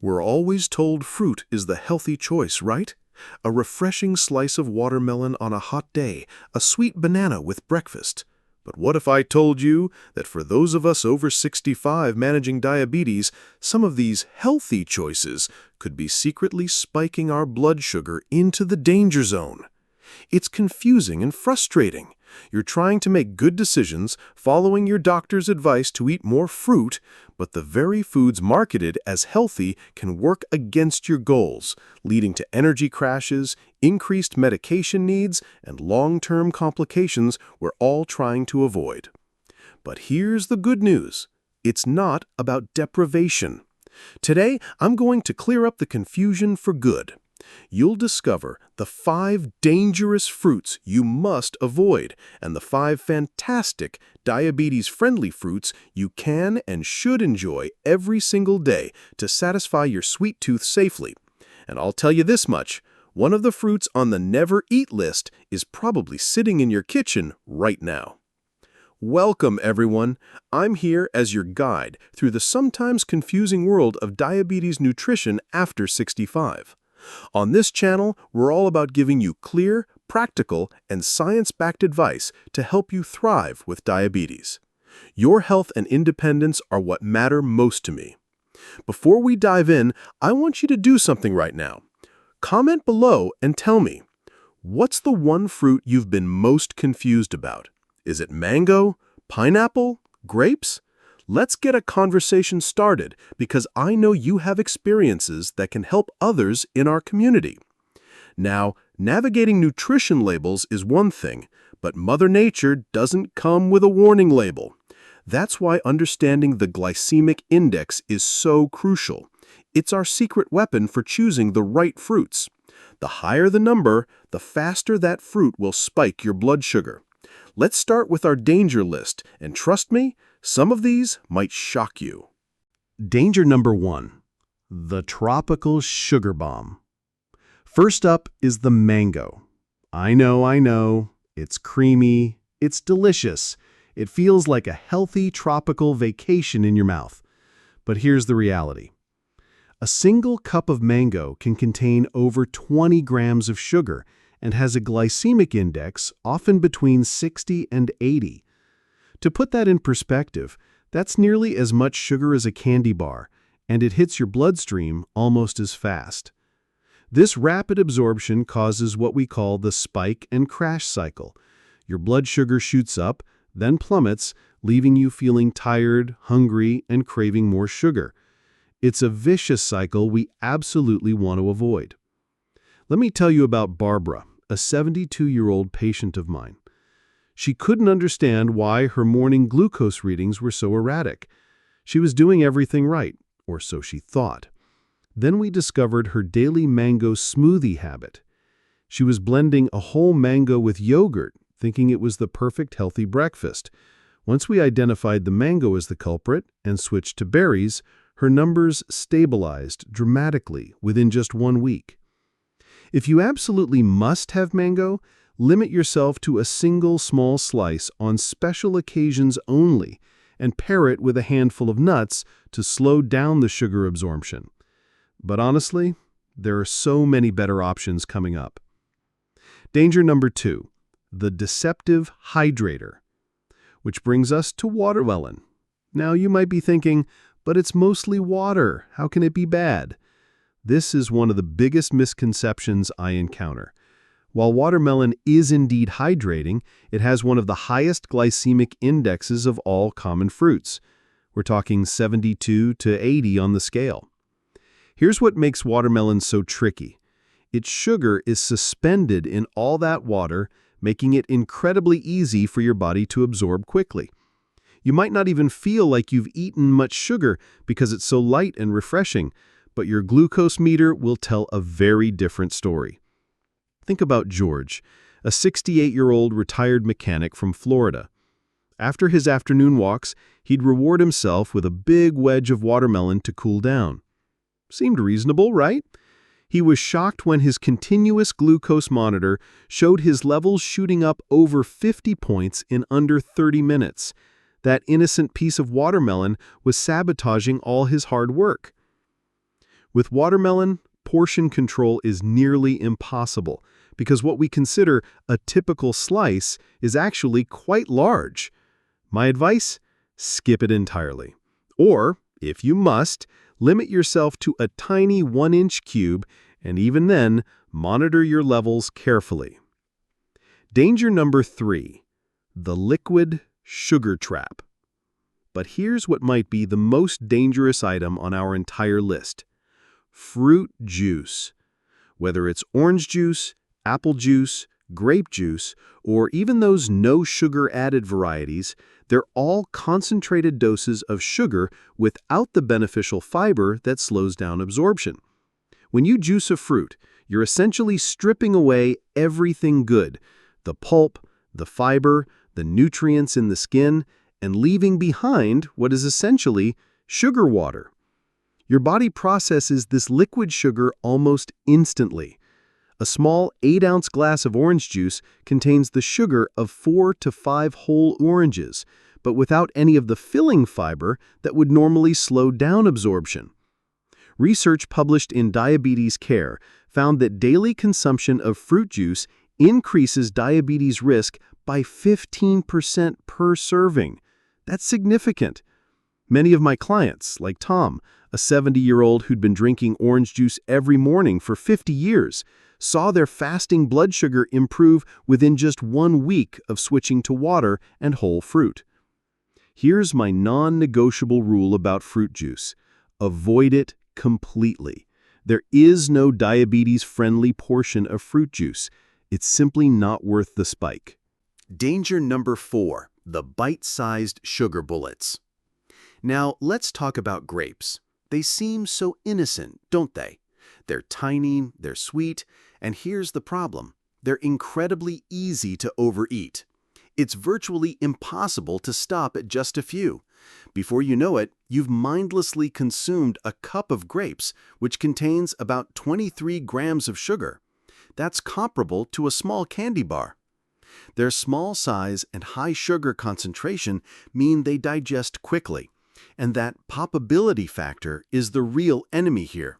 We're always told fruit is the healthy choice, right? A refreshing slice of watermelon on a hot day, a sweet banana with breakfast. But what if I told you that for those of us over 65 managing diabetes, some of these healthy choices could be secretly spiking our blood sugar into the danger zone? It's confusing and frustrating. You're trying to make good decisions, following your doctor's advice to eat more fruit, but the very foods marketed as healthy can work against your goals, leading to energy crashes, increased medication needs, and long-term complications we're all trying to avoid. But here's the good news. It's not about deprivation. Today, I'm going to clear up the confusion for good. You'll discover the 5 dangerous fruits you must avoid and the 5 fantastic diabetes-friendly fruits you can and should enjoy every single day to satisfy your sweet tooth safely. And I'll tell you this much, one of the fruits on the never eat list is probably sitting in your kitchen right now. Welcome, everyone. I'm here as your guide through the sometimes confusing world of diabetes nutrition after 65. On this channel, we're all about giving you clear, practical, and science-backed advice to help you thrive with diabetes. Your health and independence are what matter most to me. Before we dive in, I want you to do something right now. Comment below and tell me, what's the one fruit you've been most confused about? Is it mango, pineapple, grapes? Let's get a conversation started because I know you have experiences that can help others in our community. Now, navigating nutrition labels is one thing, but Mother Nature doesn't come with a warning label. That's why understanding the glycemic index is so crucial. It's our secret weapon for choosing the right fruits. The higher the number, the faster that fruit will spike your blood sugar. Let's start with our danger list, and trust me, some of these might shock you. Danger number 1. The tropical sugar bomb. First up is the mango. I know, it's creamy, it's delicious. It feels like a healthy tropical vacation in your mouth. But here's the reality. A single cup of mango can contain over 20 grams of sugar and has a glycemic index often between 60 and 80. To put that in perspective, that's nearly as much sugar as a candy bar, and it hits your bloodstream almost as fast. This rapid absorption causes what we call the spike and crash cycle. Your blood sugar shoots up, then plummets, leaving you feeling tired, hungry, and craving more sugar. It's a vicious cycle we absolutely want to avoid. Let me tell you about Barbara, a 72-year-old patient of mine. She couldn't understand why her morning glucose readings were so erratic. She was doing everything right, or so she thought. Then we discovered her daily mango smoothie habit. She was blending a whole mango with yogurt, thinking it was the perfect healthy breakfast. Once we identified the mango as the culprit and switched to berries, her numbers stabilized dramatically within just 1 week. If you absolutely must have mango, limit yourself to a single small slice on special occasions only and pair it with a handful of nuts to slow down the sugar absorption. But honestly, there are so many better options coming up. Danger number 2, the Deceptive Hydrator, which brings us to watermelon. Now you might be thinking, but it's mostly water. How can it be bad? This is one of the biggest misconceptions I encounter. While watermelon is indeed hydrating, it has one of the highest glycemic indexes of all common fruits. We're talking 72 to 80 on the scale. Here's what makes watermelon so tricky. Its sugar is suspended in all that water, making it incredibly easy for your body to absorb quickly. You might not even feel like you've eaten much sugar because it's so light and refreshing, but your glucose meter will tell a very different story. Think about George, a 68-year-old retired mechanic from Florida. After his afternoon walks, he'd reward himself with a big wedge of watermelon to cool down. Seemed reasonable, right? He was shocked when his continuous glucose monitor showed his levels shooting up over 50 points in under 30 minutes. That innocent piece of watermelon was sabotaging all his hard work. With watermelon, portion control is nearly impossible because what we consider a typical slice is actually quite large. My advice? Skip it entirely. Or, if you must, limit yourself to a tiny 1-inch cube, and even then, monitor your levels carefully. Danger number 3, the liquid sugar trap. But here's what might be the most dangerous item on our entire list: fruit juice. Whether it's orange juice, apple juice, grape juice, or even those no-sugar-added varieties, they're all concentrated doses of sugar without the beneficial fiber that slows down absorption. When you juice a fruit, you're essentially stripping away everything good: the pulp, the fiber, the nutrients in the skin, and leaving behind what is essentially sugar water. Your body processes this liquid sugar almost instantly. A small 8-ounce glass of orange juice contains the sugar of 4 to 5 whole oranges, but without any of the filling fiber that would normally slow down absorption. Research published in Diabetes Care found that daily consumption of fruit juice increases diabetes risk by 15% per serving. That's significant. Many of my clients, like Tom, a 70-year-old who'd been drinking orange juice every morning for 50 years, saw their fasting blood sugar improve within just 1 week of switching to water and whole fruit. Here's my non-negotiable rule about fruit juice: avoid it completely. There is no diabetes-friendly portion of fruit juice. It's simply not worth the spike. Danger number 4, the bite-sized sugar bullets. Now, let's talk about grapes. They seem so innocent, don't they? They're tiny, they're sweet, and here's the problem: they're incredibly easy to overeat. It's virtually impossible to stop at just a few. Before you know it, you've mindlessly consumed a cup of grapes, which contains about 23 grams of sugar. That's comparable to a small candy bar. Their small size and high sugar concentration mean they digest quickly, and that poppability factor is the real enemy here.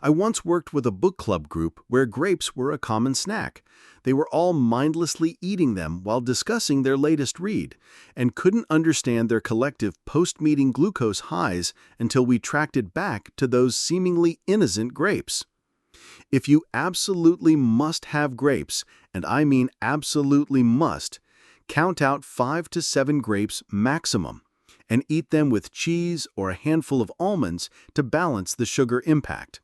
I once worked with a book club group where grapes were a common snack. They were all mindlessly eating them while discussing their latest read, and couldn't understand their collective post-meeting glucose highs until we tracked it back to those seemingly innocent grapes. If you absolutely must have grapes, and I mean absolutely must, count out 5 to 7 grapes maximum, and eat them with cheese or a handful of almonds to balance the sugar impact.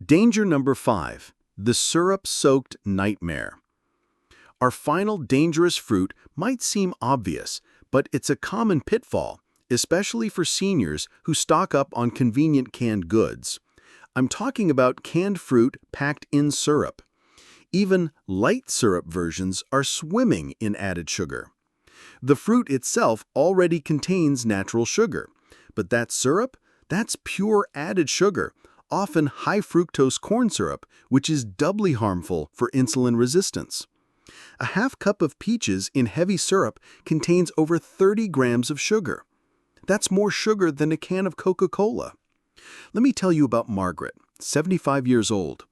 Danger number 5, the syrup-soaked nightmare. Our final dangerous fruit might seem obvious, but it's a common pitfall, especially for seniors who stock up on convenient canned goods. I'm talking about canned fruit packed in syrup. Even light syrup versions are swimming in added sugar. The fruit itself already contains natural sugar, but that syrup, that's pure added sugar, often high fructose corn syrup, which is doubly harmful for insulin resistance. A half cup of peaches in heavy syrup contains over 30 grams of sugar. That's more sugar than a can of Coca-Cola. Let me tell you about Margaret, 75 years old.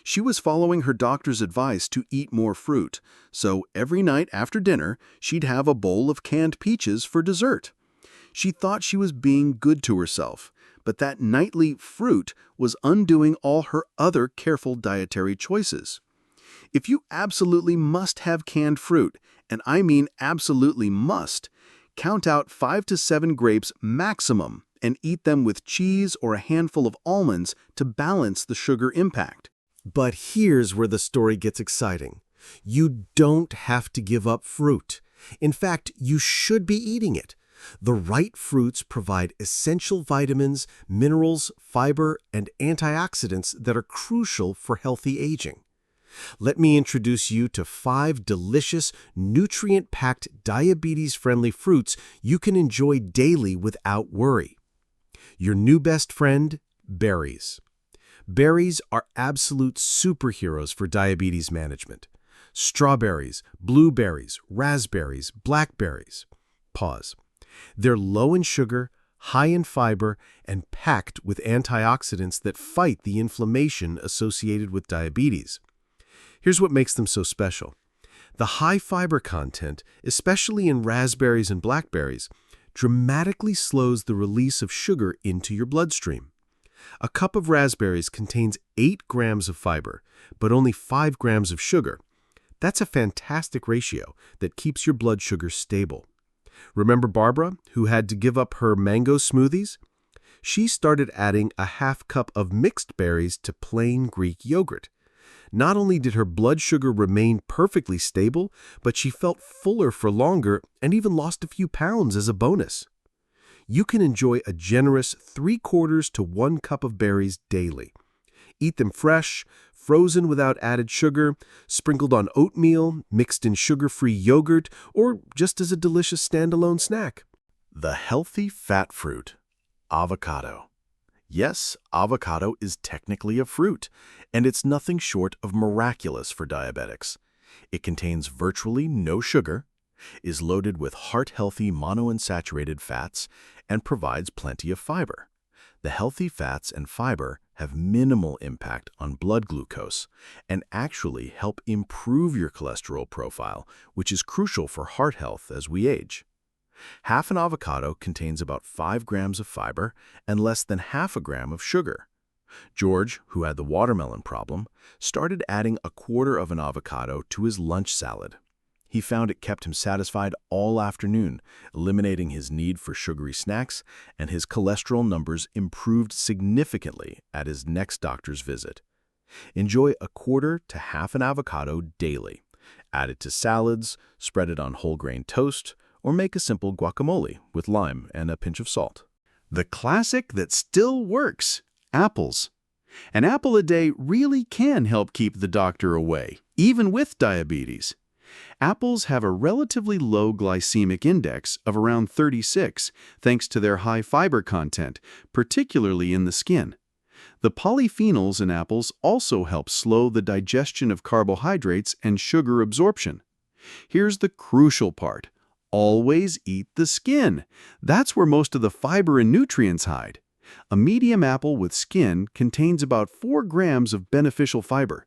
She was following her doctor's advice to eat more fruit, so every night after dinner, she'd have a bowl of canned peaches for dessert. She thought she was being good to herself, but that nightly fruit was undoing all her other careful dietary choices. If you absolutely must have canned fruit, and I mean absolutely must, count out 5 to 7 grapes maximum and eat them with cheese or a handful of almonds to balance the sugar impact. But here's where the story gets exciting. You don't have to give up fruit. In fact, you should be eating it. The right fruits provide essential vitamins, minerals, fiber, and antioxidants that are crucial for healthy aging. Let me introduce you to 5 delicious, nutrient-packed, diabetes-friendly fruits you can enjoy daily without worry. Your new best friend, berries. Berries are absolute superheroes for diabetes management. Strawberries, blueberries, raspberries, blackberries. Pause. They're low in sugar, high in fiber, and packed with antioxidants that fight the inflammation associated with diabetes. Here's what makes them so special. The high fiber content, especially in raspberries and blackberries, dramatically slows the release of sugar into your bloodstream. A cup of raspberries contains 8 grams of fiber, but only 5 grams of sugar. That's a fantastic ratio that keeps your blood sugar stable. Remember Barbara, who had to give up her mango smoothies? She started adding a half cup of mixed berries to plain Greek yogurt. Not only did her blood sugar remain perfectly stable, but she felt fuller for longer and even lost a few pounds as a bonus. You can enjoy a generous 3/4 to 1 cup of berries daily. Eat them fresh, frozen without added sugar, sprinkled on oatmeal, mixed in sugar-free yogurt, or just as a delicious standalone snack. The healthy fat fruit, avocado. Yes, avocado is technically a fruit, and it's nothing short of miraculous for diabetics. It contains virtually no sugar, is loaded with heart-healthy monounsaturated fats, and provides plenty of fiber. The healthy fats and fiber have minimal impact on blood glucose and actually help improve your cholesterol profile, which is crucial for heart health as we age. Half an avocado contains about 5 grams of fiber and less than half a gram of sugar. George, who had the watermelon problem, started adding 1/4 of an avocado to his lunch salad. He found it kept him satisfied all afternoon, eliminating his need for sugary snacks, and his cholesterol numbers improved significantly at his next doctor's visit. Enjoy 1/4 to half an avocado daily. Add it to salads, spread it on whole grain toast, or make a simple guacamole with lime and a pinch of salt. The classic that still works, apples. An apple a day really can help keep the doctor away, even with diabetes. Apples have a relatively low glycemic index of around 36, thanks to their high fiber content, particularly in the skin. The polyphenols in apples also help slow the digestion of carbohydrates and sugar absorption. Here's the crucial part. Always eat the skin. That's where most of the fiber and nutrients hide. A medium apple with skin contains about 4 grams of beneficial fiber.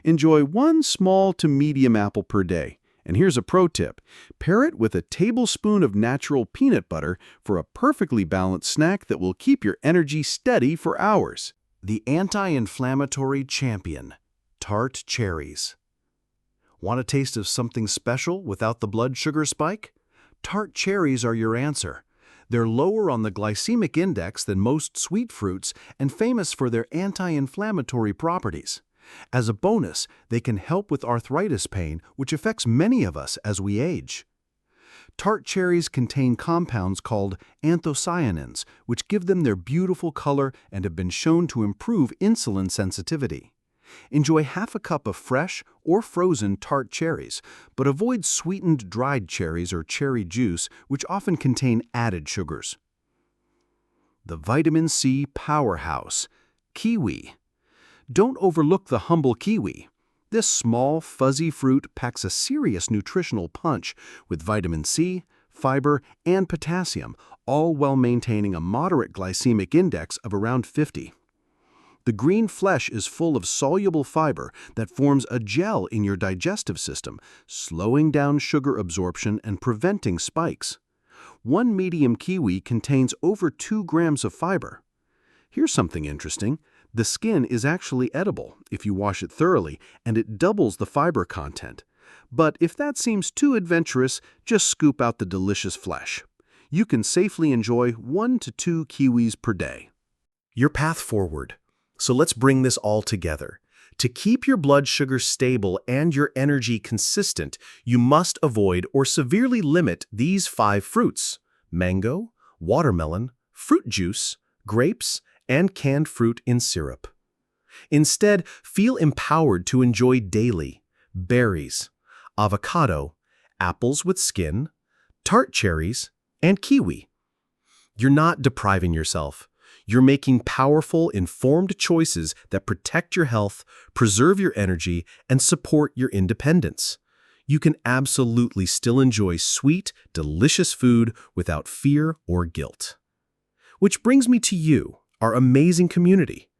Enjoy 1 small to medium apple per day. And here's a pro tip. Pair it with a tablespoon of natural peanut butter for a perfectly balanced snack that will keep your energy steady for hours. The anti-inflammatory champion, Tart Cherries. Want a taste of something special without the blood sugar spike? Tart cherries are your answer. They're lower on the glycemic index than most sweet fruits and famous for their anti-inflammatory properties. As a bonus, they can help with arthritis pain, which affects many of us as we age. Tart cherries contain compounds called anthocyanins, which give them their beautiful color and have been shown to improve insulin sensitivity. Enjoy half a cup of fresh or frozen tart cherries, but avoid sweetened dried cherries or cherry juice, which often contain added sugars. The vitamin C powerhouse, kiwi. Don't overlook the humble kiwi. This small, fuzzy fruit packs a serious nutritional punch with vitamin C, fiber, and potassium, all while maintaining a moderate glycemic index of around 50. The green flesh is full of soluble fiber that forms a gel in your digestive system, slowing down sugar absorption and preventing spikes. 1 medium kiwi contains over 2 grams of fiber. Here's something interesting. The skin is actually edible if you wash it thoroughly, and it doubles the fiber content. But if that seems too adventurous, just scoop out the delicious flesh. You can safely enjoy 1 to 2 kiwis per day. Your path forward. So let's bring this all together. To keep your blood sugar stable and your energy consistent, you must avoid or severely limit these 5 fruits: mango, watermelon, fruit juice, grapes, and canned fruit in syrup. Instead, feel empowered to enjoy daily berries, avocado, apples with skin, tart cherries, and kiwi. You're not depriving yourself. You're making powerful, informed choices that protect your health, preserve your energy, and support your independence. You can absolutely still enjoy sweet, delicious food without fear or guilt. Which brings me to you, our amazing community.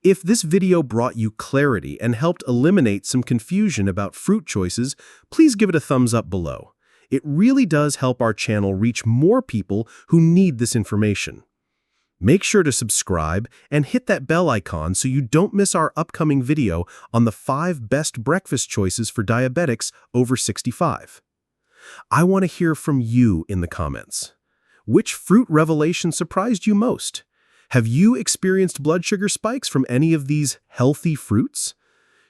If this video brought you clarity and helped eliminate some confusion about fruit choices, please give it a thumbs up below. It really does help our channel reach more people who need this information. Make sure to subscribe and hit that bell icon so you don't miss our upcoming video on the 5 best breakfast choices for diabetics over 65. I want to hear from you in the comments. Which fruit revelation surprised you most? Have you experienced blood sugar spikes from any of these healthy fruits?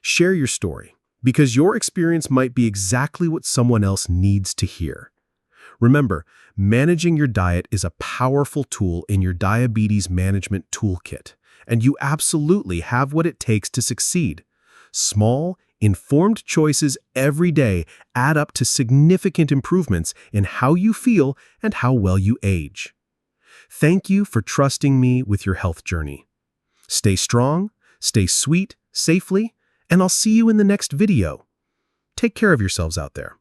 Share your story, because your experience might be exactly what someone else needs to hear. Remember, managing your diet is a powerful tool in your diabetes management toolkit, and you absolutely have what it takes to succeed. Small, informed choices every day add up to significant improvements in how you feel and how well you age. Thank you for trusting me with your health journey. Stay strong, stay sweet, safely, and I'll see you in the next video. Take care of yourselves out there.